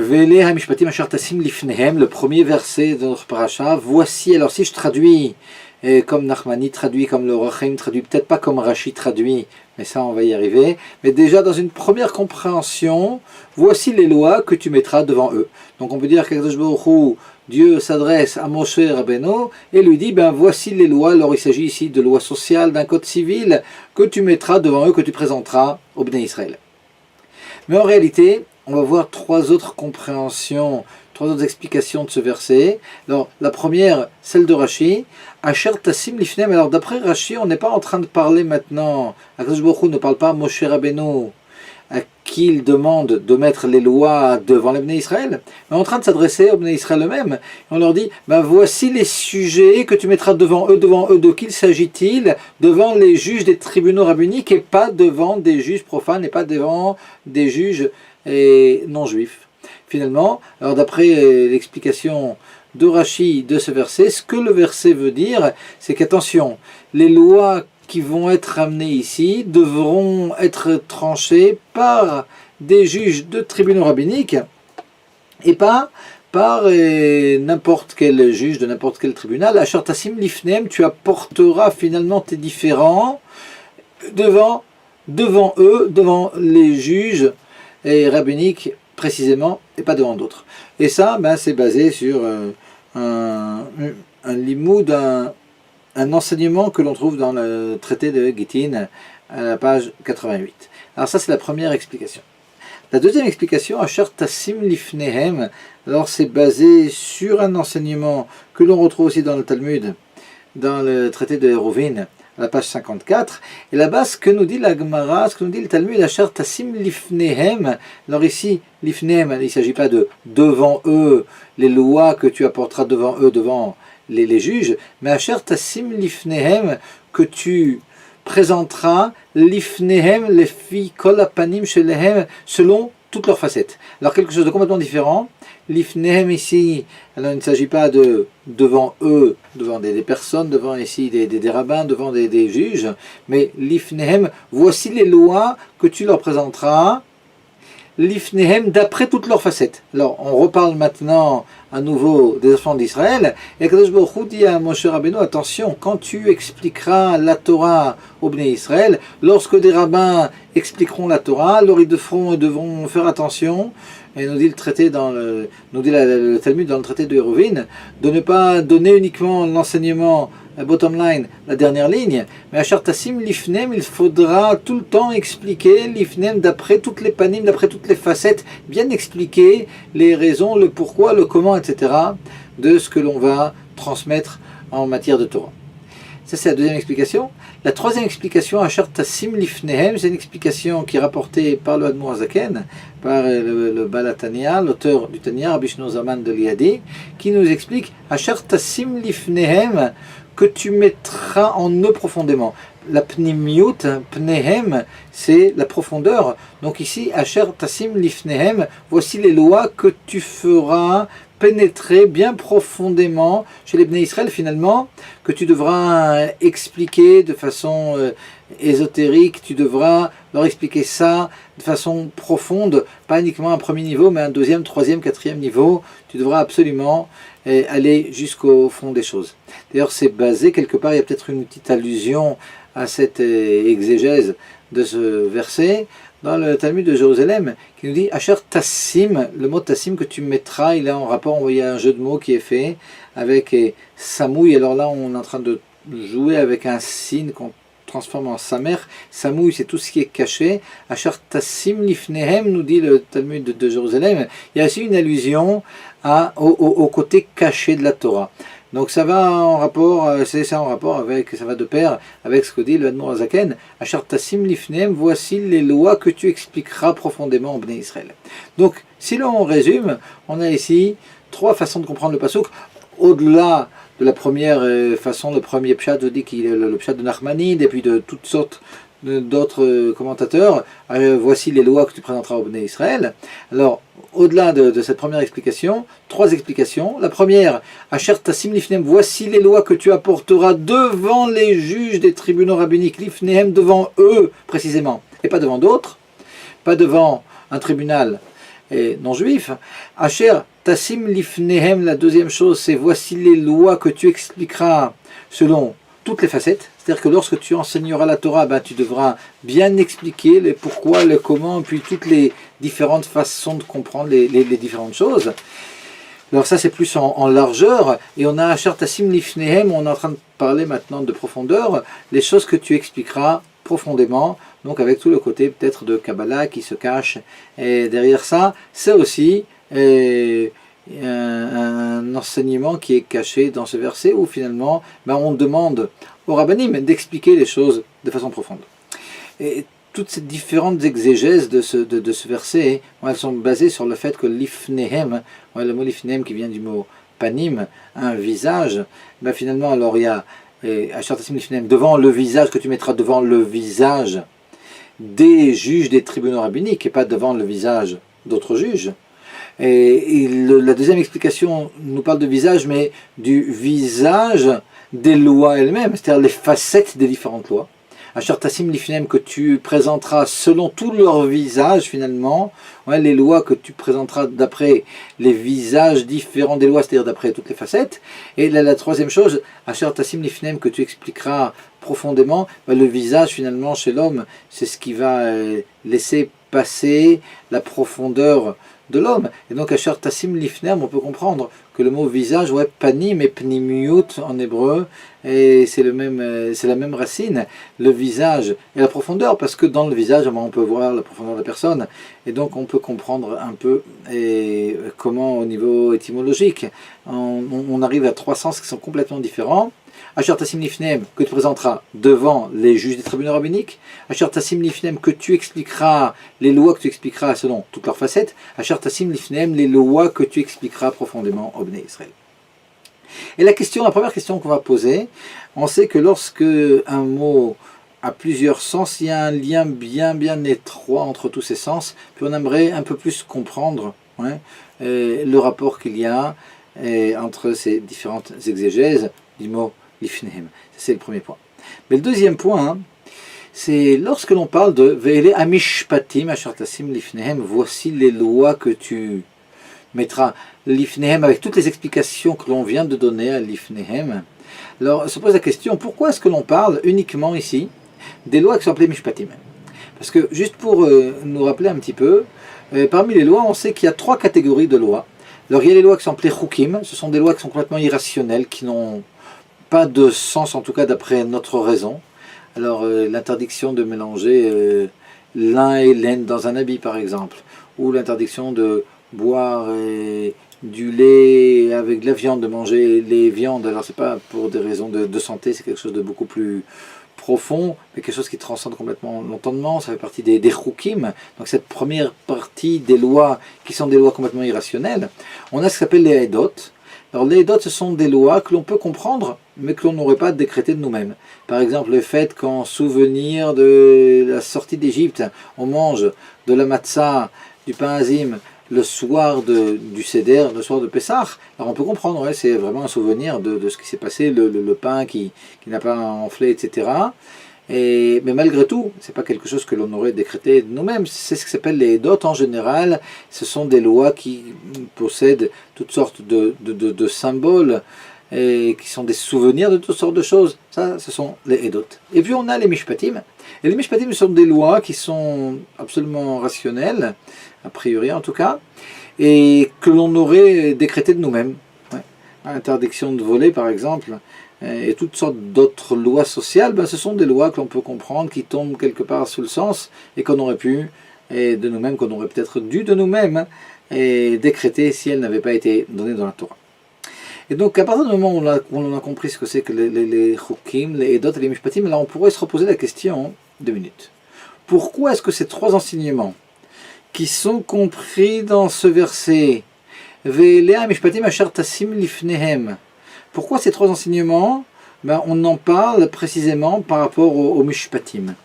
Vele hamishpatim asher tasim lifnehem, le premier verset de notre paracha. Voici, alors si je traduis comme Nachmani traduit, comme le Rochaim traduit, peut-être pas comme Rashi traduit, mais ça on va y arriver. Mais déjà dans une première compréhension, voici les lois que tu mettras devant eux. Donc on peut dire qu'Akadosh Baruch Hu, Dieu s'adresse à Moshe Rabbeinu et lui dit, ben voici les lois. Alors il s'agit ici de lois sociales, d'un code civil que tu mettras devant eux, que tu présenteras au Bnei Israël. Mais en réalité, on va voir trois autres compréhensions, trois autres explications de ce verset. Alors, la première, celle de Rashi, Asher Tassim Lifnem. Alors, d'après Rashi, on n'est pas en train de parler maintenant, Akadosh Baruch Hu ne parle pas à Moshe Rabbeinu, à qui il demande de mettre les lois devant les Bnei Israël, mais en train de s'adresser aux Bnei Israël eux-mêmes. On leur dit, ben voici les sujets que tu mettras devant eux. De qui s'agit-il? Devant les juges des tribunaux rabbiniques et pas devant des juges profanes et pas devant des juges non juifs. Finalement, alors d'après l'explication de Rashi de ce verset, ce que le verset veut dire, c'est qu'attention, les lois qui vont être amenées ici devront être tranchées par des juges de tribunaux rabbiniques et pas par n'importe quel juge de n'importe quel tribunal. Asher Tassim Lifnem, tu apporteras finalement tes différends devant eux, devant les juges rabbiniques précisément, et pas devant d'autres. Et ça, ben, c'est basé sur un limoud, un enseignement que l'on trouve dans le traité de Gittin, à la page 88. Alors ça, c'est la première explication. La deuxième explication, Asher Tassim Lifnehem, alors c'est basé sur un enseignement que l'on retrouve aussi dans le Talmud, dans le traité de Hérovin, à la page 54. Et là-bas, ce que nous dit la Gemara, ce que nous dit le Talmud, Asher Tassim Lifnehem. Alors ici, Lifnehem, il ne s'agit pas de devant eux, les lois que tu apporteras devant eux, devant les juges, mais Asher Tassim Lifnehem, que tu présenteras Lifnehem, les filles Kol Apanim Shelehem, selon toutes leurs facettes. Alors quelque chose de complètement différent. Lifnehem ici, alors il ne s'agit pas de devant eux, devant des personnes, devant ici des rabbins, devant des juges, mais Lifnehem, voici les lois que tu leur présenteras, Lifnehem, d'après toutes leurs facettes. Alors on reparle maintenant à nouveau des enfants d'Israël, et Kadosh Baruch Hu dit à Moshe Rabbeinu, attention, quand tu expliqueras la Torah au Bnei Israël, lorsque des rabbins expliqueront la Torah, alors ils devront faire attention, et nous dit le traité le Talmud dans le traité de Hérovin, de ne pas donner uniquement l'enseignement bottom line, la dernière ligne, mais Asher Tassim Lifnem, il faudra tout le temps expliquer Lifnem d'après toutes les panim, d'après toutes les facettes, bien expliquer les raisons, le pourquoi, le comment, etc. de ce que l'on va transmettre en matière de Torah. Ça, c'est la deuxième explication. La troisième explication, Asher Tassim Lifnehem, c'est une explication qui est rapportée par le Admor Hazaken, par le Baal HaTanya, l'auteur du Tanya, Rabbi Shlomo Zalman de Liadi, qui nous explique Asher Tassim Lifnehem, que tu mettras en eux profondément. La pnimiut, pnehem, c'est la profondeur. Donc ici, Asher Tassim Lifnehem, voici les lois que tu feras pénétrer bien profondément chez les Bnei Israël, finalement, que tu devras expliquer de façon ésotérique, tu devras leur expliquer ça de façon profonde, pas uniquement un premier niveau, mais un deuxième, troisième, quatrième niveau. Tu devras absolument aller jusqu'au fond des choses. D'ailleurs, c'est basé quelque part, il y a peut-être une petite allusion à cette exégèse de ce verset dans le Talmud de Jérusalem, qui nous dit Asher Tassim, le mot Tassim que tu mettras, il est en rapport, il y a un jeu de mots qui est fait avec Samouille. Alors là, on est en train de jouer avec un signe qu'on transforme en Samer. Samouille, c'est tout ce qui est caché. Asher Tassim Lifnehem, nous dit le Talmud de Jérusalem. Il y a aussi une allusion au côté caché de la Torah. Donc ça va en rapport, ça va de pair avec ce que dit le Admor Hazaken, Asher Tassim Lifnehem, voici les lois que tu expliqueras profondément au Bnei Israël. Donc, si l'on résume, on a ici trois façons de comprendre le pasuk. Au-delà de la première façon, le premier pshat, je dis qu'il est le pshat de Nachmanide, et puis de toutes sortes d'autres commentateurs, voici les lois que tu présenteras au Bnei Israël. Alors, au-delà de cette première explication, trois explications. La première, Asher Tassim Lifnehem, voici les lois que tu apporteras devant les juges des tribunaux rabbiniques, Lifnehem, devant eux précisément, et pas devant d'autres, pas devant un tribunal non juifs. Asher Tassim Lifnehem, la deuxième chose, c'est voici les lois que tu expliqueras selon toutes les facettes. C'est-à-dire que lorsque tu enseigneras la Torah, ben, tu devras bien expliquer les pourquoi, les comment, puis toutes les différentes façons de comprendre les différentes choses. Alors ça c'est plus en largeur, et on a Asher Tassim Lifnehem, on est en train de parler maintenant de profondeur, les choses que tu expliqueras profondément, donc avec tout le côté peut-être de Kabbalah qui se cache, et derrière ça, c'est aussi un enseignement qui est caché dans ce verset, où finalement ben, on demande au rabbanim d'expliquer les choses de façon profonde. Et toutes ces différentes exégèses de ce verset, elles sont basées sur le fait que l'ifnehem, le mot l'ifnehem qui vient du mot panim, un visage, ben finalement alors il y a Asher Tassim Lifnehem, devant le visage, que tu mettras devant le visage des juges des tribunaux rabbiniques et pas devant le visage d'autres juges. Et la deuxième explication nous parle de visage, mais du visage des lois elles-mêmes, c'est-à-dire les facettes des différentes lois. Asher Tassim Lifnehem, que tu présenteras selon tout leur visage finalement, les lois que tu présenteras d'après les visages différents des lois, c'est-à-dire d'après toutes les facettes. Et la troisième chose, Asher Tassim Lifnehem, que tu expliqueras profondément, le visage finalement chez l'homme, c'est ce qui va laisser passer la profondeur de l'homme. Et donc Asher Tassim Lifnehem, on peut comprendre que le mot visage, panim et pnimiut en hébreu, et c'est la même racine, le visage et la profondeur, parce que dans le visage, on peut voir la profondeur de la personne, et donc on peut comprendre un peu comment au niveau étymologique, on arrive à trois sens qui sont complètement différents. Asher Tassim Lifnehem, que tu présenteras devant les juges des tribunaux rabbiniques. Asher Tassim Lifnehem, que tu expliqueras les lois que tu expliqueras selon toutes leurs facettes. Asher Tassim Lifnehem, les lois que tu expliqueras profondément au Bnei Israël. Et la première question qu'on va poser, on sait que lorsque un mot a plusieurs sens, il y a un lien bien étroit entre tous ces sens, puis on aimerait un peu plus comprendre le rapport qu'il y a entre ces différentes exégèses du mot Lifnehem. C'est le premier point. Mais le deuxième point, c'est lorsque l'on parle de Ve'ele Amishpatim Asher Tassim Lifnehem, voici les lois que tu mettras Lifnehem, avec toutes les explications que l'on vient de donner à Lifnehem. Alors se pose la question, pourquoi est-ce que l'on parle uniquement ici des lois qui sont appelées Mishpatim? Parce que juste pour nous rappeler un petit peu, parmi les lois, on sait qu'il y a trois catégories de lois. Alors il y a les lois qui sont appelées Chukim, ce sont des lois qui sont complètement irrationnelles, qui n'ont pas de sens, en tout cas d'après notre raison. Alors l'interdiction de mélanger lin et laine dans un habit par exemple, ou l'interdiction de boire du lait avec de la viande, de manger les viandes. Alors c'est pas pour des raisons de santé, c'est quelque chose de beaucoup plus profond, mais quelque chose qui transcende complètement l'entendement, ça fait partie des chukim. Donc cette première partie des lois qui sont des lois complètement irrationnelles, on a ce qu'on appelle les edot. Alors les edot, ce sont des lois que l'on peut comprendre, mais que l'on n'aurait pas décrétées de nous-mêmes. Par exemple, le fait qu'en souvenir de la sortie d'Égypte, on mange de la matzah, du pain azim, le soir du Seder, le soir de Pessah. Alors on peut comprendre, c'est vraiment un souvenir de ce qui s'est passé, le pain qui n'a pas enflé, etc. Mais malgré tout, c'est pas quelque chose que l'on aurait décrété de nous-mêmes. C'est ce qui s'appelle les edot en général. Ce sont des lois qui possèdent toutes sortes de symboles et qui sont des souvenirs de toutes sortes de choses. Ça, ce sont les edot. Et puis on a les mishpatim. Et les mishpatim sont des lois qui sont absolument rationnelles, a priori en tout cas, et que l'on aurait décrété de nous-mêmes. Interdiction de voler par exemple, et toutes sortes d'autres lois sociales, ce sont des lois que l'on peut comprendre, qui tombent quelque part sous le sens, et qu'on aurait pu, et de nous-mêmes, qu'on aurait peut-être dû de nous-mêmes, et décréter si elles n'avaient pas été données dans la Torah. Et donc à partir du moment où on a compris ce que c'est que les chukim, les edot et les mishpatim, là on pourrait se reposer la question, 2 minutes. Pourquoi est-ce que ces trois enseignements qui sont compris dans ce verset, Ve'elea mishpatim asher tassim lifnehem, pourquoi ces trois enseignements, on en parle précisément par rapport au mishpatim?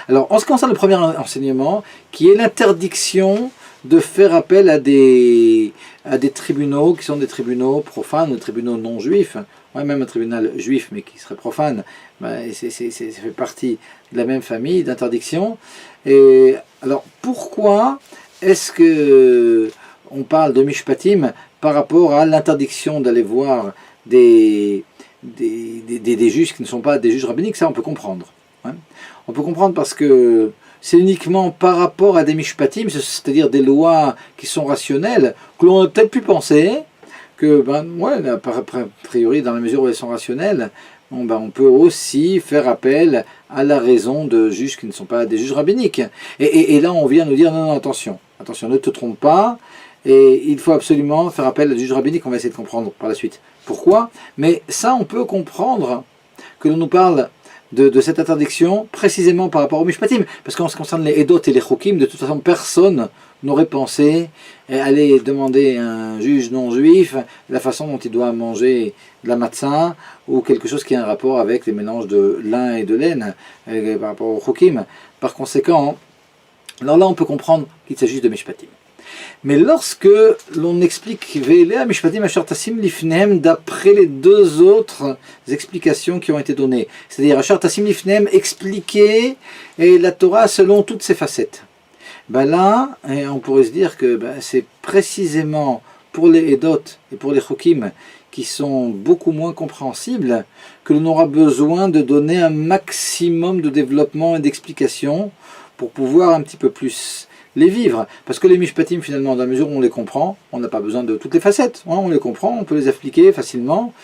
Alors en ce qui concerne le premier enseignement, qui est l'interdiction de faire appel à des tribunaux qui sont des tribunaux profanes, des tribunaux non juifs, même un tribunal juif mais qui serait profane, ça fait partie de la même famille d'interdiction. Et alors pourquoi est-ce que on parle de Mishpatim par rapport à l'interdiction d'aller voir des juges qui ne sont pas des juges rabbiniques? Ça, on peut comprendre. Hein. On peut comprendre parce que c'est uniquement par rapport à des Mishpatim, c'est-à-dire des lois qui sont rationnelles, que l'on a peut-être pu penser que, a priori, dans la mesure où elles sont rationnelles, on peut aussi faire appel à la raison de juges qui ne sont pas des juges rabbiniques. Et là, on vient nous dire, non, attention, ne te trompe pas, et il faut absolument faire appel à des juges rabbiniques, on va essayer de comprendre par la suite. Pourquoi? Mais ça, on peut comprendre que l'on nous parle de cette interdiction précisément par rapport aux Mishpatim, parce qu'en ce qui concerne les Edot et les Chokim, de toute façon, personne n'aurait pensé aller demander à un juge non-juif la façon dont il doit manger de la matzah ou quelque chose qui a un rapport avec les mélanges de lin et de laine par rapport aux Chokim. Par conséquent, alors là on peut comprendre qu'il s'agit de Mishpatim. Mais lorsque l'on explique Ve'elea Mishpatim Asher Tasim Lifnehem d'après les deux autres explications qui ont été données, c'est-à-dire Asher Tasim Lifnehem expliquer la Torah selon toutes ses facettes, là, on pourrait se dire que c'est précisément pour les Edot et pour les Chokim qui sont beaucoup moins compréhensibles que l'on aura besoin de donner un maximum de développement et d'explication pour pouvoir un petit peu plus les vivre. Parce que les Mishpatim, finalement, dans la mesure où on les comprend, on n'a pas besoin de toutes les facettes. On les comprend, on peut les appliquer facilement.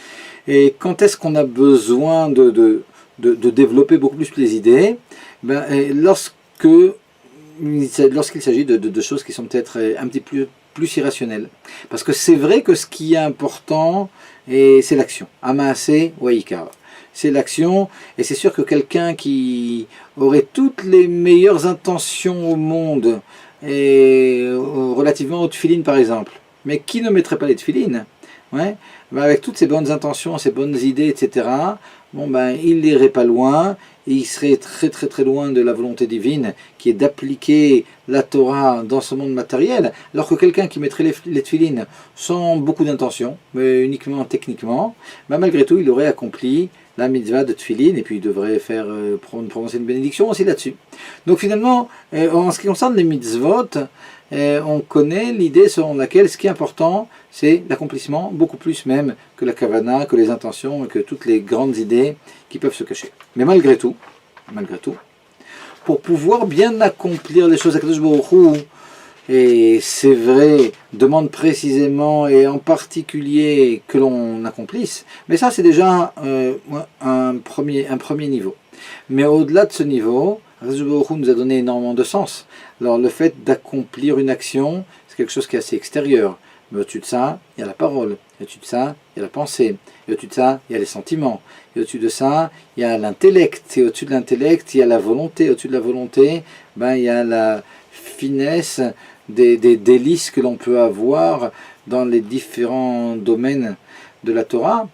Et quand est-ce qu'on a besoin de développer beaucoup plus les idées? Lorsqu'il s'agit de choses qui sont peut-être un petit peu plus irrationnelles. Parce que c'est vrai que ce qui est important, c'est l'action. Amaase ou Aïkar. C'est l'action, et c'est sûr que quelqu'un qui aurait toutes les meilleures intentions au monde, et relativement aux tefilines par exemple, mais qui ne mettrait pas les tefilines, avec toutes ses bonnes intentions, ses bonnes idées, etc., il n'irait pas loin, et il serait très très très loin de la volonté divine, qui est d'appliquer la Torah dans ce monde matériel, alors que quelqu'un qui mettrait les tefilines sans beaucoup d'intention, mais uniquement techniquement, malgré tout il aurait accompli la mitzvah de tefilin, et puis il devrait faire prononcer une bénédiction aussi là-dessus. Donc finalement, en ce qui concerne les mitzvot, on connaît l'idée selon laquelle ce qui est important, c'est l'accomplissement, beaucoup plus même que la kavana, que les intentions, et que toutes les grandes idées qui peuvent se cacher. Mais malgré tout, pour pouvoir bien accomplir les choses, Akadosh Baruch Hu, et c'est vrai, demande précisément et en particulier que l'on accomplisse, mais ça c'est déjà un premier niveau. Mais au-delà de ce niveau, Akadosh Baruch Hu nous a donné énormément de sens. Alors le fait d'accomplir une action, c'est quelque chose qui est assez extérieur. Mais au-dessus de ça, il y a la parole. Et au-dessus de ça, il y a la pensée. Et au-dessus de ça, il y a les sentiments. Et au-dessus de ça, il y a l'intellect. Et au-dessus de l'intellect, il y a la volonté. Au-dessus de la volonté, il y a la finesse des délices que l'on peut avoir dans les différents domaines de la Torah.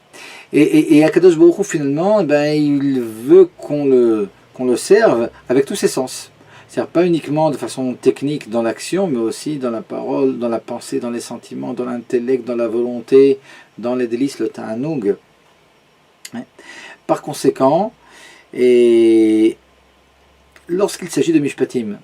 Et Akadosh Baruch Hu, finalement, il veut qu'on le serve avec tous ses sens. C'est-à-dire pas uniquement de façon technique dans l'action, mais aussi dans la parole, dans la pensée, dans les sentiments, dans l'intellect, dans la volonté, dans les délices, le ta'anoug. Par conséquent, et lorsqu'il s'agit de Mishpatim,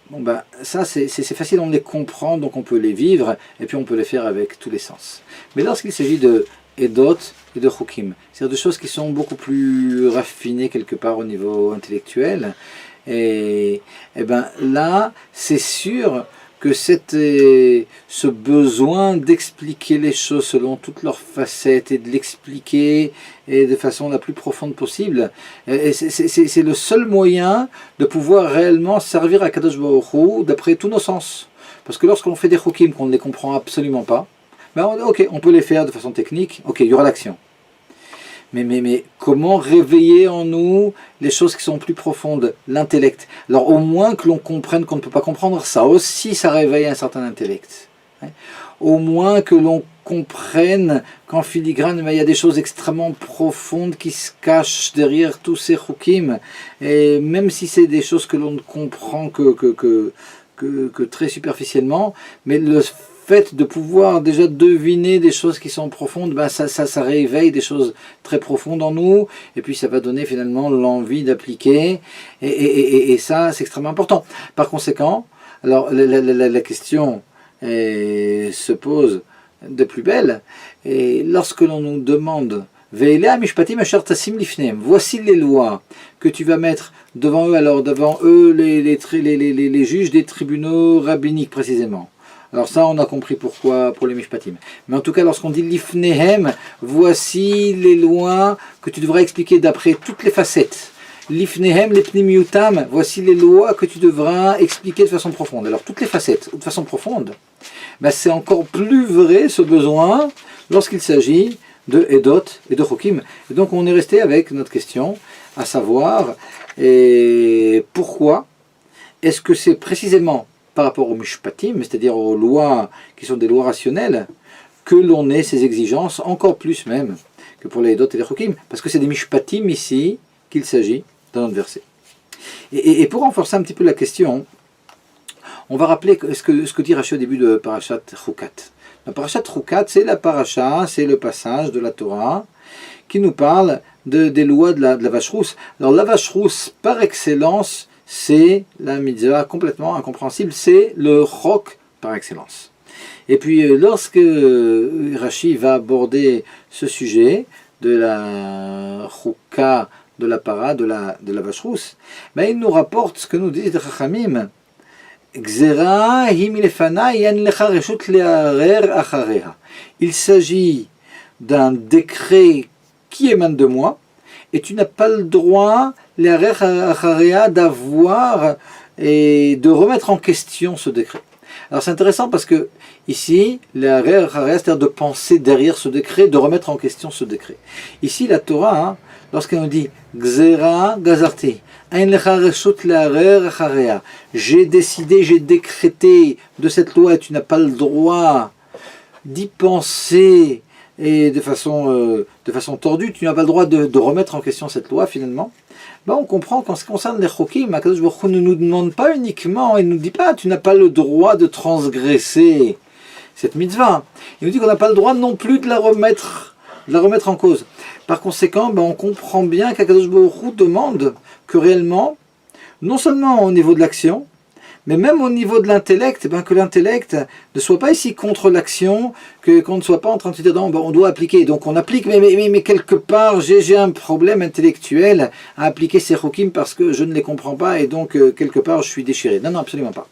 ça c'est facile, on les comprend, donc on peut les vivre, et puis on peut les faire avec tous les sens. Mais lorsqu'il s'agit de Edot et de Chokim, c'est-à-dire de choses qui sont beaucoup plus raffinées quelque part au niveau intellectuel, et là, c'est sûr que ce besoin d'expliquer les choses selon toutes leurs facettes et de l'expliquer de façon la plus profonde possible, c'est le seul moyen de pouvoir réellement servir à Kadosh Baruch Hu d'après tous nos sens. Parce que lorsqu'on fait des chokim qu'on ne les comprend absolument pas, ok, on peut les faire de façon technique, ok, il y aura l'action. Mais comment réveiller en nous les choses qui sont plus profondes, l'intellect? Alors au moins que l'on comprenne qu'on ne peut pas comprendre, ça aussi ça réveille un certain intellect. Au moins que l'on comprenne qu'en filigrane, il y a des choses extrêmement profondes qui se cachent derrière tous ces chukim, et même si c'est des choses que l'on ne comprend que très superficiellement, mais le fait de pouvoir déjà deviner des choses qui sont profondes, ça réveille des choses très profondes en nous, et puis ça va donner finalement l'envie d'appliquer, et ça c'est extrêmement important. Par conséquent, Alors la question se pose de plus belle, et lorsque l'on nous demande voici les lois que tu vas mettre devant eux, alors devant eux les juges des tribunaux rabbiniques précisément. Alors ça, on a compris pourquoi pour les mishpatim. Mais en tout cas, lorsqu'on dit lifnehem, voici les lois que tu devras expliquer d'après toutes les facettes. Lifnehem lepnimiutam, voici les lois que tu devras expliquer de façon profonde. Alors toutes les facettes, de façon profonde, ben, c'est encore plus vrai ce besoin lorsqu'il s'agit de Edot et de Chokim. Et donc on est resté avec notre question, à savoir pourquoi est-ce que c'est précisément par rapport aux mishpatim, c'est-à-dire aux lois qui sont des lois rationnelles, que l'on ait ces exigences, encore plus même que pour les Edot et les Chokim, parce que c'est des mishpatim ici qu'il s'agit dans notre verset. Et pour renforcer un petit peu la question, on va rappeler ce que dit Rashi au début de Parashat Chukat. La Parashat Chukat, c'est la paracha, c'est le passage de la Torah qui nous parle des lois de la vache rousse. Alors la vache rousse, par excellence, c'est la mitzvah complètement incompréhensible, c'est le chok par excellence. Et puis lorsque Rashi va aborder ce sujet de la chouka, de la para, de la vache rousse, ben, il nous rapporte ce que nous dit Chachamim. Il s'agit d'un décret qui émane de moi, et tu n'as pas le droit d'avoir et de remettre en question ce décret. Alors c'est intéressant parce que ici, c'est-à-dire de penser derrière ce décret, de remettre en question ce décret. Ici, la Torah, lorsqu'elle nous dit Gzera Gazarti, j'ai décidé, j'ai décrété de cette loi et tu n'as pas le droit d'y penser et de façon tordue, tu n'as pas le droit de remettre en question cette loi finalement. Ben on comprend qu'en ce qui concerne les chokim, Akadosh Baruch Hu ne nous demande pas uniquement, il ne nous dit pas tu n'as pas le droit de transgresser cette mitzvah. Il nous dit qu'on n'a pas le droit non plus de la remettre en cause. Par conséquent, ben on comprend bien qu'Akadosh Baruch Hu demande que réellement, non seulement au niveau de l'action, mais même au niveau de l'intellect, ben que l'intellect ne soit pas ici contre l'action, qu'on ne soit pas en train de se dire non, ben on doit appliquer, donc on applique, mais quelque part j'ai un problème intellectuel à appliquer ces chokim parce que je ne les comprends pas et donc quelque part je suis déchiré. Non, absolument pas.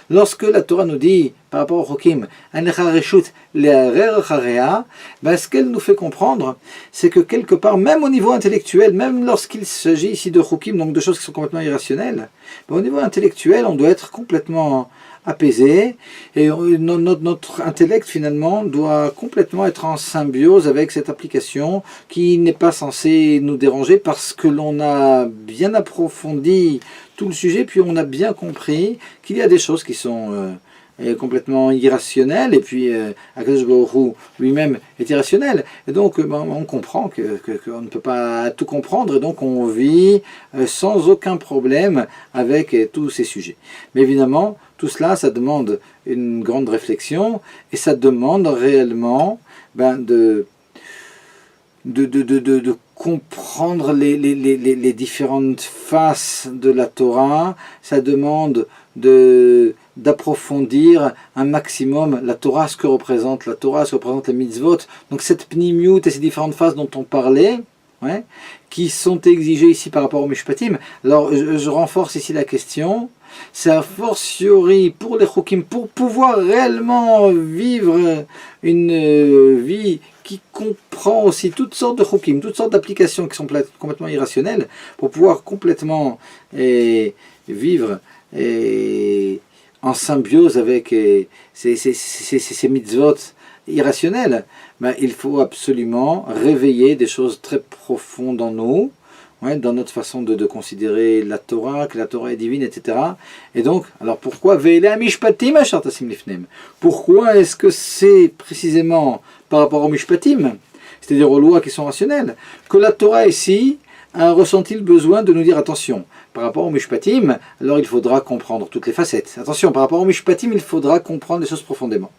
Lorsque la Torah nous dit par rapport au chokim, ben ce qu'elle nous fait comprendre, c'est que quelque part, même au niveau intellectuel, même lorsqu'il s'agit ici de chokim, donc de choses qui sont complètement irrationnelles, ben au niveau intellectuel, on doit être complètement apaisé et notre intellect finalement doit complètement être en symbiose avec cette application qui n'est pas censée nous déranger parce que l'on a bien approfondi tout le sujet puis on a bien compris qu'il y a des choses qui sont complètement irrationnelles et puis Akadosh Baruch Hu lui-même est irrationnel et donc on comprend qu'on ne peut pas tout comprendre et donc on vit sans aucun problème avec tous ces sujets. Mais évidemment tout cela, ça demande une grande réflexion et ça demande réellement de comprendre les différentes faces de la Torah. Ça demande d'approfondir un maximum la Torah, ce que représente la Torah, ce que représente les mitzvot. Donc cette pnimiut et ces différentes faces dont on parlait, qui sont exigées ici par rapport au mishpatim. Alors je renforce ici la question. C'est a fortiori pour les chokim, pour pouvoir réellement vivre une vie qui comprend aussi toutes sortes de chokim, toutes sortes d'applications qui sont complètement irrationnelles, pour pouvoir complètement vivre en symbiose avec ces mitzvot irrationnels, il faut absolument réveiller des choses très profondes en nous, dans notre façon de considérer la Torah, que la Torah est divine, etc. Et donc, alors pourquoi pourquoi est-ce que c'est précisément par rapport aux mishpatim, c'est-à-dire aux lois qui sont rationnelles, que la Torah ici a ressenti le besoin de nous dire attention, par rapport aux mishpatim, alors il faudra comprendre toutes les facettes. Attention, par rapport aux mishpatim, il faudra comprendre les choses profondément.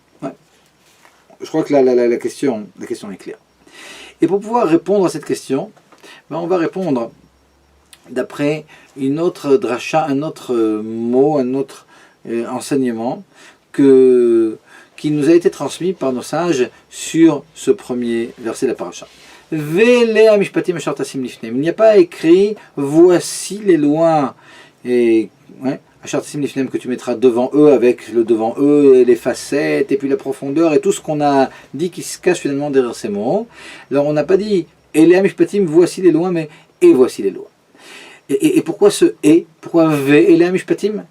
Je crois que la question est claire. Et pour pouvoir répondre à cette question, on va répondre d'après une autre dracha, un autre mot, un autre enseignement qui nous a été transmis par nos sages sur ce premier verset de la paracha. Vele amishpatim asher tasim lifneim. Il n'y a pas écrit voici les lois et asher tasim lifneim que tu mettras devant eux, avec le devant eux et les facettes et puis la profondeur et tout ce qu'on a dit qui se cache finalement derrière ces mots. Alors on n'a pas dit Ele amishpatim voici les lois, mais et voici les lois. Et pourquoi ce et? Pourquoi Vele amishpatim?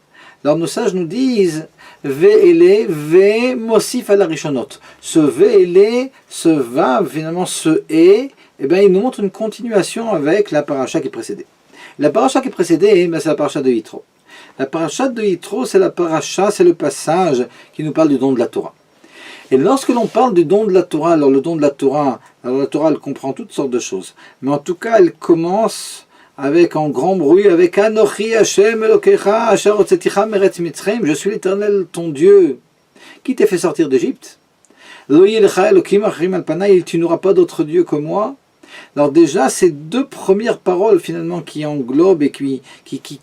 Alors nos sages nous disent Ve'ele, ve mosif à la rishonot. Ce ve'ele, ce va, finalement ce et, eh bien, il nous montre une continuation avec la paracha qui précédait. La paracha qui précédait, c'est la paracha de Yitro. La paracha de Yitro, c'est la paracha, c'est le passage qui nous parle du don de la Torah. Et lorsque l'on parle du don de la Torah, alors le don de la Torah, elle comprend toutes sortes de choses. Mais en tout cas, elle commence avec en grand bruit, avec Anochi Hashem Elokecha Asher Hotzeticha Meretz Mitzrayim, je suis l'Éternel ton Dieu, qui t'ai fait sortir d'Égypte. Lo yeh lecha Elokim achrim al panai, tu n'auras pas d'autre Dieu que moi. Alors déjà, ces deux premières paroles finalement qui englobent et qui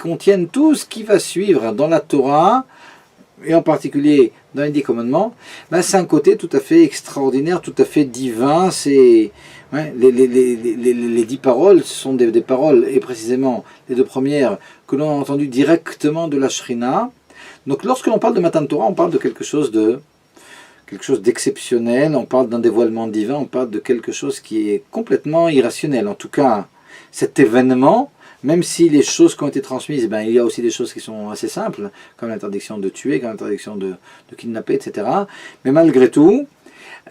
contiennent tout ce qui va suivre dans la Torah, et en particulier dans les 10 commandements, c'est un côté tout à fait extraordinaire, tout à fait divin. C'est les 10 paroles, ce sont des paroles, et précisément les deux premières que l'on a entendues directement de la Shrina. Donc lorsque l'on parle de Matan Torah, on parle de quelque chose d'exceptionnel, on parle d'un dévoilement divin, on parle de quelque chose qui est complètement irrationnel. En tout cas, cet événement, même si les choses qui ont été transmises, il y a aussi des choses qui sont assez simples, comme l'interdiction de tuer, comme l'interdiction de kidnapper, etc. Mais malgré tout,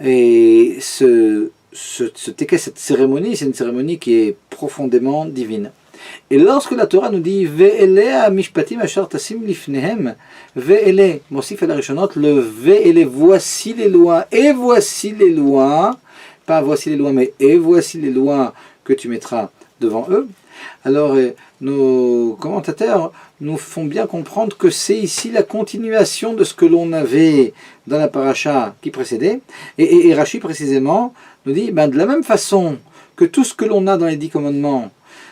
et cette cérémonie, c'est une cérémonie qui est profondément divine. Et lorsque la Torah nous dit Ve'ele mishpatim asher tasim lifnehem, Ve'ele, mosif el harishonot, le Ve'ele, voici les lois, et voici les lois, pas voici les lois, mais et voici les lois que tu mettras devant eux. Alors nos commentateurs nous font bien comprendre que c'est ici la continuation de ce que l'on avait dans la paracha qui précédait, et Rashi précisément nous dit, de la même façon que tout ce que l'on a dans les 10 commandements,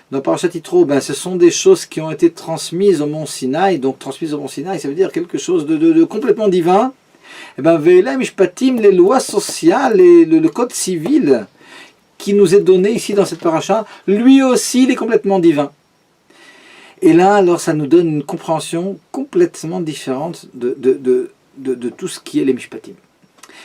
dans Parashat Yitro, ce sont des choses qui ont été transmises au mont Sinaï. Donc transmises au mont Sinaï, ça veut dire quelque chose de complètement divin. Ve'ele mishpatim, les lois sociales, et le code civil qui nous est donné ici dans cette paracha, lui aussi il est complètement divin. Et là, alors ça nous donne une compréhension complètement différente de tout ce qui est les mishpatim.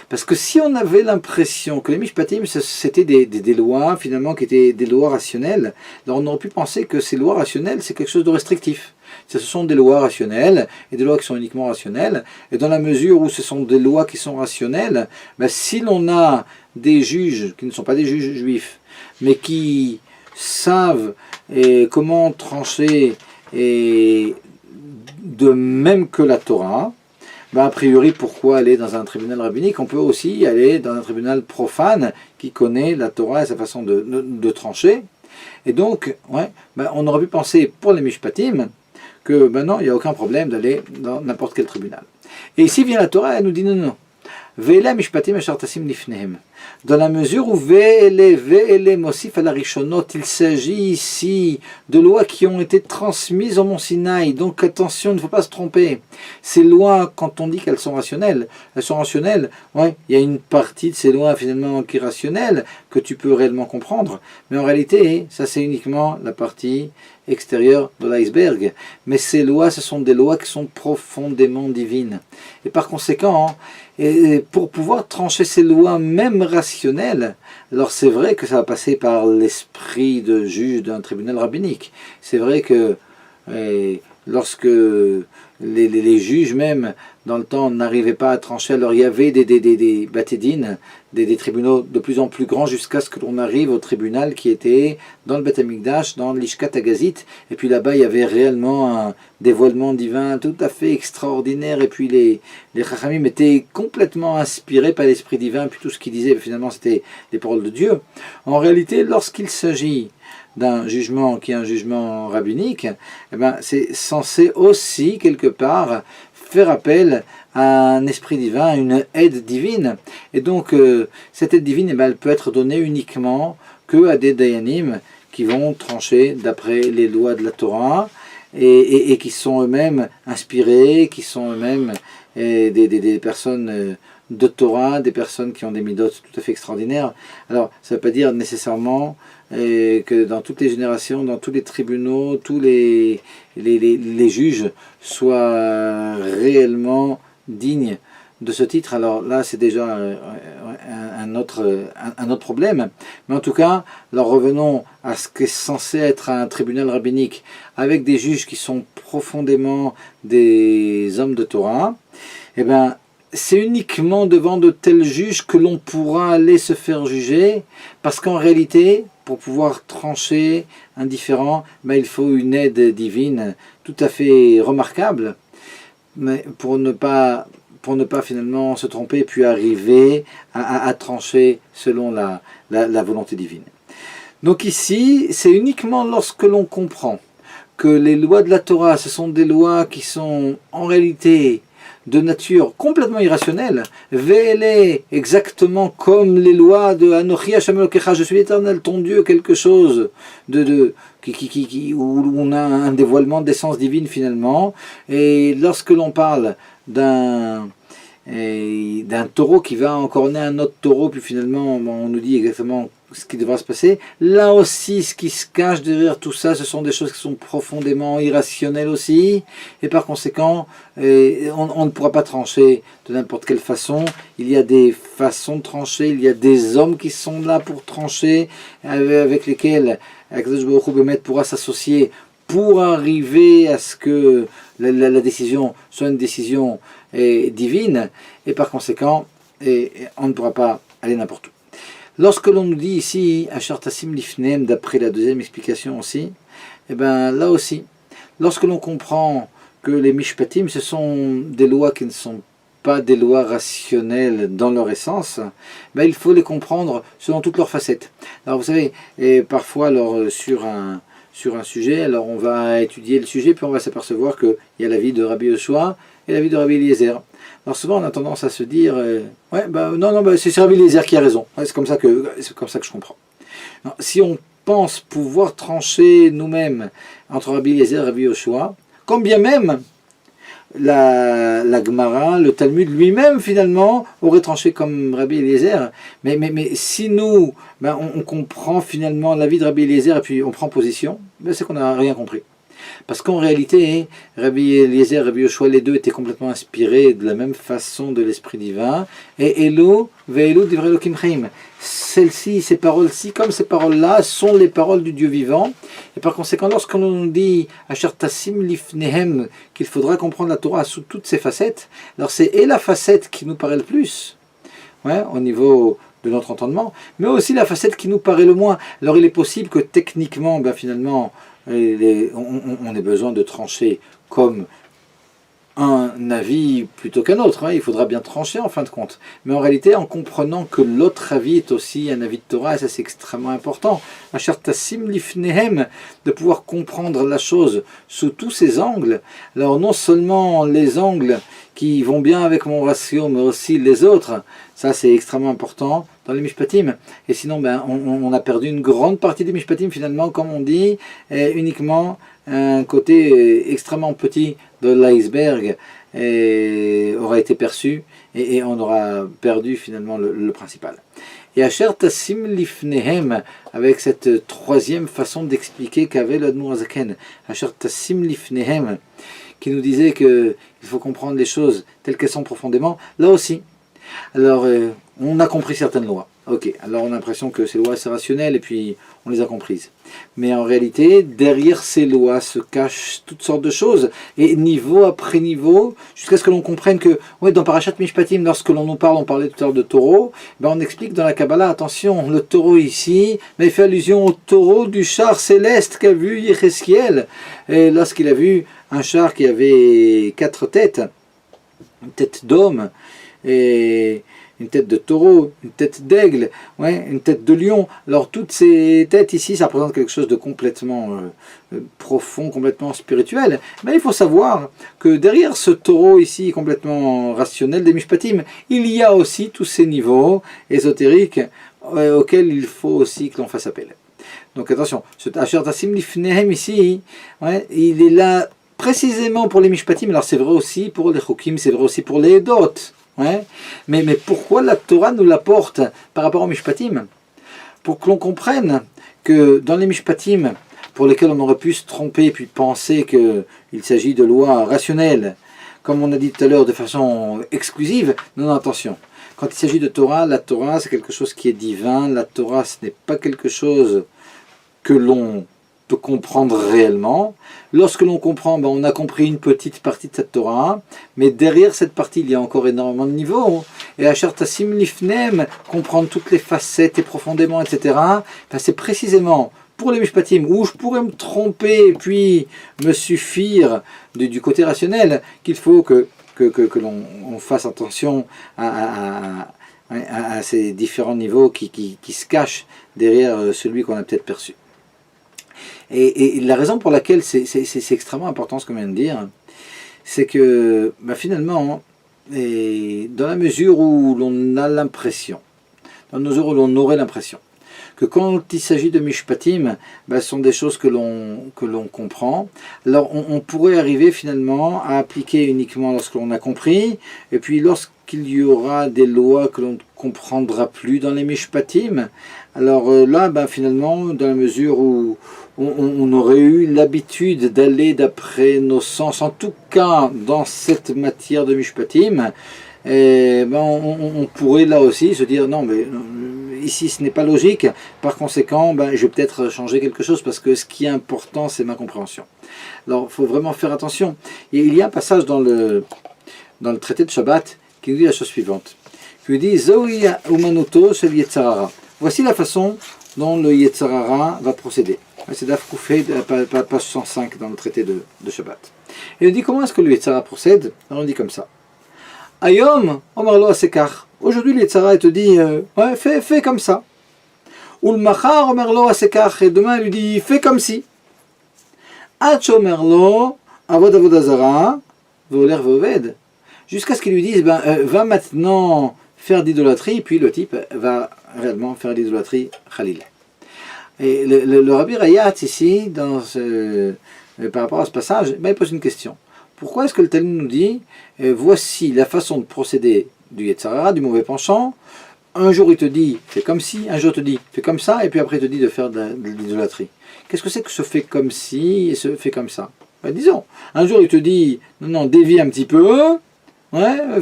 Parce que si on avait l'impression que les mishpatim c'était des lois finalement qui étaient des lois rationnelles, alors on aurait pu penser que ces lois rationnelles c'est quelque chose de restrictif. Ce sont des lois rationnelles et des lois qui sont uniquement rationnelles. Et dans la mesure où ce sont des lois qui sont rationnelles, si l'on a des juges qui ne sont pas des juges juifs, mais qui savent comment trancher et de même que la Torah, a priori, pourquoi aller dans un tribunal rabbinique? On peut aussi aller dans un tribunal profane qui connaît la Torah et sa façon de trancher. Et donc, on aurait pu penser pour les mishpatim que non, il n'y a aucun problème d'aller dans n'importe quel tribunal. Et ici vient la Torah, elle nous dit non. Ve'ele mishpatim asher tasim lifnehem. Dans la mesure où ve'ele mosif al harishonot, il s'agit ici de lois qui ont été transmises au mont Sinaï. Donc attention, il ne faut pas se tromper. Ces lois, quand on dit qu'elles sont rationnelles, il y a une partie de ces lois finalement qui est rationnelle, que tu peux réellement comprendre. Mais en réalité, ça c'est uniquement la partie extérieure de l'iceberg. Mais ces lois, ce sont des lois qui sont profondément divines. Et par conséquent, et pour pouvoir trancher ces lois même rationnelles, alors c'est vrai que ça va passer par l'esprit de juge d'un tribunal rabbinique. C'est vrai que lorsque les juges même dans le temps n'arrivaient pas à trancher, alors il y avait des batédines, des tribunaux de plus en plus grands jusqu'à ce que l'on arrive au tribunal qui était dans le Beth Amikdash, dans l'Ishkat Agazit, et puis là-bas il y avait réellement un dévoilement divin tout à fait extraordinaire, et puis les Chachamim étaient complètement inspirés par l'Esprit divin, et puis tout ce qu'ils disaient finalement c'était les paroles de Dieu. En réalité, lorsqu'il s'agit d'un jugement qui est un jugement rabbinique, c'est censé aussi quelque part faire appel à un esprit divin, à une aide divine. Et donc cette aide divine, elle peut être donnée uniquement que à des dayanim qui vont trancher d'après les lois de la Torah. et qui sont eux-mêmes inspirés, qui sont eux-mêmes des personnes de Torah, des personnes qui ont des midotes tout à fait extraordinaires. Alors, ça ne veut pas dire nécessairement que dans toutes les générations, dans tous les tribunaux, tous les juges soient réellement dignes de ce titre. Alors là, c'est déjà un autre problème. Mais en tout cas, alors revenons à ce qui est censé être un tribunal rabbinique, avec des juges qui sont profondément des hommes de Torah. Eh bien, c'est uniquement devant de tels juges que l'on pourra aller se faire juger, parce qu'en réalité, pour pouvoir trancher un différend, ben, il faut une aide divine tout à fait remarquable, mais pour ne pas finalement se tromper, puis arriver à trancher selon la volonté divine. Donc ici, c'est uniquement lorsque l'on comprend que les lois de la Torah, ce sont des lois qui sont en réalité de nature complètement irrationnelle, vélées exactement comme les lois de Anochi Hashem Elokecha, je suis l'Éternel ton Dieu, quelque chose où on a un dévoilement d'essence divine finalement. Et lorsque l'on parle d'un taureau qui va encorner un autre taureau, puis finalement on nous dit exactement ce qui devra se passer. Là aussi, ce qui se cache derrière tout ça, ce sont des choses qui sont profondément irrationnelles aussi, et par conséquent, on ne pourra pas trancher de n'importe quelle façon. Il y a des façons de trancher, il y a des hommes qui sont là pour trancher, avec lesquels Akadosh Baruch Hu Bémet pourra s'associer pour arriver à ce que la décision soit une décision divine, et par conséquent, on ne pourra pas aller n'importe où. Lorsque l'on nous dit ici, Asher Tassim Lifnehem, d'après la deuxième explication aussi, et bien là aussi, lorsque l'on comprend que les Mishpatim, ce sont des lois qui ne sont pas des lois rationnelles dans leur essence, ben il faut les comprendre selon toutes leurs facettes. Alors vous savez, et parfois alors, sur un sujet, alors on va étudier le sujet, puis on va s'apercevoir qu'il y a l'avis de Rabbi Yoshua et l'avis de Rabbi Eliezer. Alors souvent on a tendance à se dire non, c'est Rabbi Eliezer qui a raison. Ouais, c'est comme ça que je comprends. Alors, si on pense pouvoir trancher nous-mêmes entre Rabbi Eliezer et Rabbi Yoshua, quand bien même la Gemara, le Talmud lui-même finalement aurait tranché comme Rabbi Eliezer, mais si nous on comprend finalement l'avis de Rabbi Eliezer et puis on prend position, c'est qu'on n'a rien compris. Parce qu'en réalité, Rabbi Eliezer et Rabbi Yoshua, les deux étaient complètement inspirés de la même façon de l'Esprit divin. Et Elo, Ve'elo Divrei Elokim Chaim. Celles-ci, ces paroles-ci, comme ces paroles-là, sont les paroles du Dieu vivant. Et par conséquent, lorsqu'on nous dit Asher Tassim Lifnehem, qu'il faudra comprendre la Torah sous toutes ses facettes, alors c'est la facette qui nous paraît le plus, au niveau de notre entendement, mais aussi la facette qui nous paraît le moins. Alors il est possible que techniquement, finalement, on ait besoin de trancher comme un avis plutôt qu'un autre. Il faudra bien trancher en fin de compte. Mais en réalité, en comprenant que l'autre avis est aussi un avis de Torah, et ça c'est extrêmement important, Asher Tassim Lifnehem, de pouvoir comprendre la chose sous tous ses angles. Alors non seulement les angles qui vont bien avec mon ratio, mais aussi les autres, ça c'est extrêmement important dans les Mishpatim. Et sinon, on a perdu une grande partie des Mishpatim finalement, comme on dit, uniquement un côté extrêmement petit de l'iceberg aura été perçu, et on aura perdu finalement le principal. Et Asher Tassim Lifnehem, avec cette troisième façon d'expliquer qu'avait l'Admour Hazaken, Asher Tassim Lifnehem, qui nous disait qu'il faut comprendre les choses telles qu'elles sont profondément, là aussi. Alors, on a compris certaines lois. Ok, alors on a l'impression que ces lois, c'est rationnel, et puis on les a comprises. Mais en réalité, derrière ces lois se cachent toutes sortes de choses, et niveau après niveau, jusqu'à ce que l'on comprenne que, dans Parashat Mishpatim, lorsque l'on nous parle, on parlait tout à l'heure de taureau, on explique dans la Kabbalah, attention, le taureau ici, mais il fait allusion au taureau du char céleste qu'a vu Yéhéskiel, et lorsqu'il a vu un char qui avait 4 têtes, une tête d'homme, et une tête de taureau, une tête d'aigle, une tête de lion. Alors toutes ces têtes ici, ça représente quelque chose de complètement profond, complètement spirituel. Mais il faut savoir que derrière ce taureau ici, complètement rationnel des Mishpatim, il y a aussi tous ces niveaux ésotériques auxquels il faut aussi que l'on fasse appel. Donc attention, ce Asher Tassim Lifnehem ici, ouais, il est là précisément pour les Mishpatim. Alors c'est vrai aussi pour les Chokim, c'est vrai aussi pour les Edot. Ouais. Mais pourquoi la Torah nous l'apporte par rapport aux Mishpatim? Pour que l'on comprenne que dans les Mishpatim, pour lesquels on aurait pu se tromper puis penser qu'il s'agit de lois rationnelles, comme on a dit tout à l'heure de façon exclusive, non, attention. Quand il s'agit de Torah, la Torah c'est quelque chose qui est divin, la Torah ce n'est pas quelque chose que l'on peut comprendre réellement. Lorsque l'on comprend, on a compris une petite partie de cette Torah, mais derrière cette partie, il y a encore énormément de niveaux. Et Asher Tassim Lifnem, comprendre toutes les facettes et profondément, etc., c'est précisément pour les Mishpatim, où je pourrais me tromper et puis me suffire du côté rationnel, qu'il faut que l'on fasse attention à ces différents niveaux qui se cachent derrière celui qu'on a peut-être perçu. Et la raison pour laquelle c'est extrêmement important ce qu'on vient de dire, c'est que finalement, dans la mesure où l'on a l'impression, dans la mesure où l'on aurait l'impression, que quand il s'agit de Mishpatim, ce sont des choses que l'on comprend, alors on pourrait arriver finalement à appliquer uniquement lorsque l'on a compris, et puis lorsqu'il y aura des lois que l'on ne comprendra plus dans les Mishpatim, alors là, finalement, dans la mesure où on aurait eu l'habitude d'aller d'après nos sens, en tout cas dans cette matière de Mishpatim, on pourrait là aussi se dire non, mais ici ce n'est pas logique, par conséquent je vais peut-être changer quelque chose parce que ce qui est important c'est ma compréhension. Alors il faut vraiment faire attention. Et il y a un passage dans le traité de Shabbat qui nous dit la chose suivante, qui nous dit Zohi umanuto shel Yetzarara. Voici la façon dont le Yetzarara va procéder. C'est Daf Koufé, page 105 dans le traité de Shabbat. Et on dit comment est-ce que le Yetzarara procède? Alors on dit comme ça. Ayom, Omarlo Asekar. Aujourd'hui, le Yetzarara te dit, fais comme ça. Ou le Machar, Omarlo Asekar. Et demain, il lui dit, fais comme si. Ach Omarlo, Avod Avodazara, Voler Voved. Jusqu'à ce qu'il lui dise, va maintenant faire d'idolâtrie, puis le type va réellement faire d'idolâtrie Khalil. Et le Rabbi Rayatz ici, par rapport à ce passage, il pose une question. Pourquoi est-ce que le Talmud nous dit voici la façon de procéder du Yetzarara, du mauvais penchant? Un jour il te dit fais comme si, un jour il te dit fais comme ça, et puis après il te dit de faire de l'idolâtrie. Qu'est-ce que c'est que ce fait comme si et ce fait comme ça? Disons, un jour il te dit non, dévie un petit peu,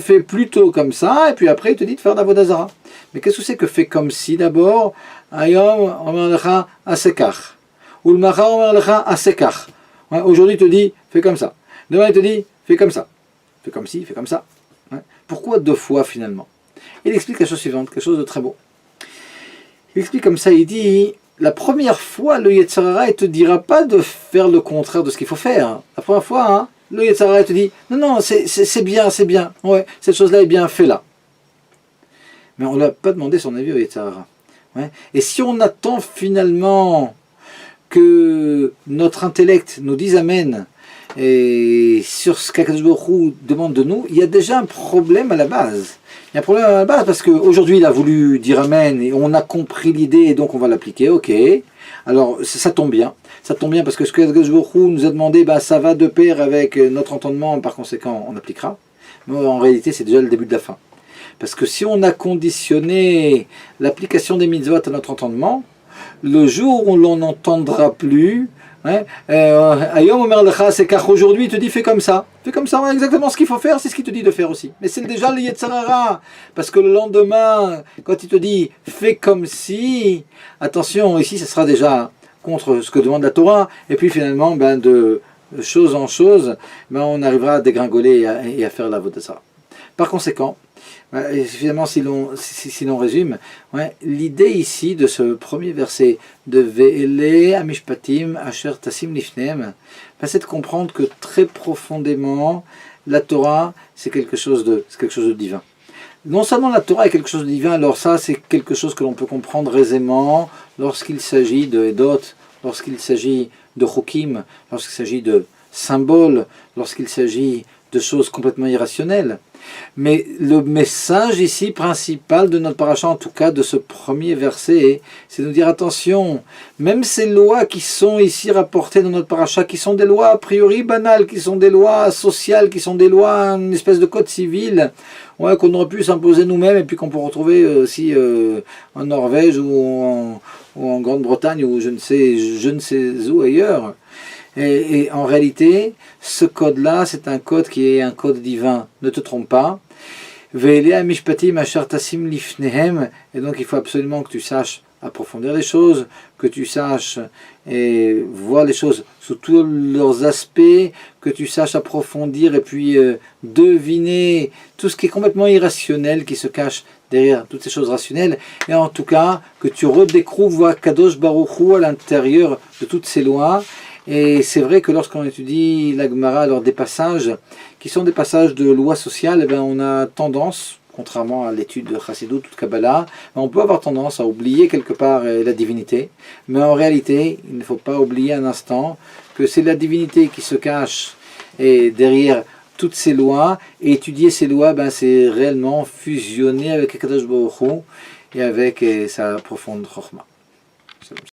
fais plutôt comme ça, et puis après il te dit de faire d'Avodazara. Mais qu'est-ce que c'est que fait comme si d'abord? Ayom omer lecha asekach. Ou le macha omer lecha asekach. Aujourd'hui il te dit fais comme ça. Demain il te dit fais comme ça. Fais comme ci, fais comme ça. Pourquoi deux fois finalement? Il explique la chose suivante, quelque chose de très beau. Il explique comme ça, il dit la première fois le Yetzarara ne te dira pas de faire le contraire de ce qu'il faut faire. La première fois, le Yetzarara te dit non, c'est bien, cette chose-là est bien, fais-la. Mais on ne l'a pas demandé son avis au Yetzarara. Et si on attend finalement que notre intellect nous dise amen et sur ce qu'Akadosh Baruch Hu demande de nous, il y a déjà un problème à la base. Il y a un problème à la base parce qu'aujourd'hui il a voulu dire amen et on a compris l'idée et donc on va l'appliquer, ok. Alors ça tombe bien parce que ce qu'Akadosh Baruch Hu nous a demandé, ça va de pair avec notre entendement, par conséquent on appliquera. Mais en réalité c'est déjà le début de la fin. Parce que si on a conditionné l'application des mitzvot à notre entendement, le jour où l'on n'entendra plus, Ayom Omer Lecha Asekach, aujourd'hui il te dit fais comme ça, exactement ce qu'il faut faire, c'est ce qu'il te dit de faire aussi. Mais c'est déjà le Yetzarara, parce que le lendemain, quand il te dit fais comme si, attention, ici ce sera déjà contre ce que demande la Torah, et puis finalement, de chose en chose, on arrivera à dégringoler et à faire la Vodazara. Par conséquent, finalement, si l'on résume, l'idée ici de ce premier verset de Ve'ele Amishpatim Asher Tassim Lifnem, c'est de comprendre que très profondément, la Torah, c'est quelque chose de divin. Non seulement la Torah est quelque chose de divin, alors ça, c'est quelque chose que l'on peut comprendre aisément lorsqu'il s'agit de Edot, lorsqu'il s'agit de Chokim, lorsqu'il s'agit de symboles, lorsqu'il s'agit de choses complètement irrationnelles. Mais le message ici principal de notre paracha, en tout cas de ce premier verset, c'est de nous dire attention, même ces lois qui sont ici rapportées dans notre paracha, qui sont des lois a priori banales, qui sont des lois sociales, qui sont des lois, une espèce de code civil, ouais, qu'on aurait pu s'imposer nous-mêmes et puis qu'on peut retrouver aussi en Norvège ou en Grande-Bretagne ou je ne sais où ailleurs. Et en réalité, ce code-là, c'est un code qui est un code divin. Ne te trompe pas. Et donc il faut absolument que tu saches approfondir les choses, que tu saches et voir les choses sous tous leurs aspects, que tu saches approfondir et puis deviner tout ce qui est complètement irrationnel qui se cache derrière toutes ces choses rationnelles, et en tout cas que tu redécouvres Kadosh Baruch Hu à l'intérieur de toutes ces lois. Et c'est vrai que lorsqu'on étudie la Gemara, alors des passages qui sont des passages de loi sociale, eh bien on a tendance, contrairement à l'étude de Chassidut ou de Kabbalah, on peut avoir tendance à oublier quelque part la divinité, mais en réalité, il ne faut pas oublier un instant que c'est la divinité qui se cache et derrière toutes ces lois, et étudier ces lois, ben, c'est réellement fusionner avec Kadosh Baruch Hu et avec sa profonde Chokhmah.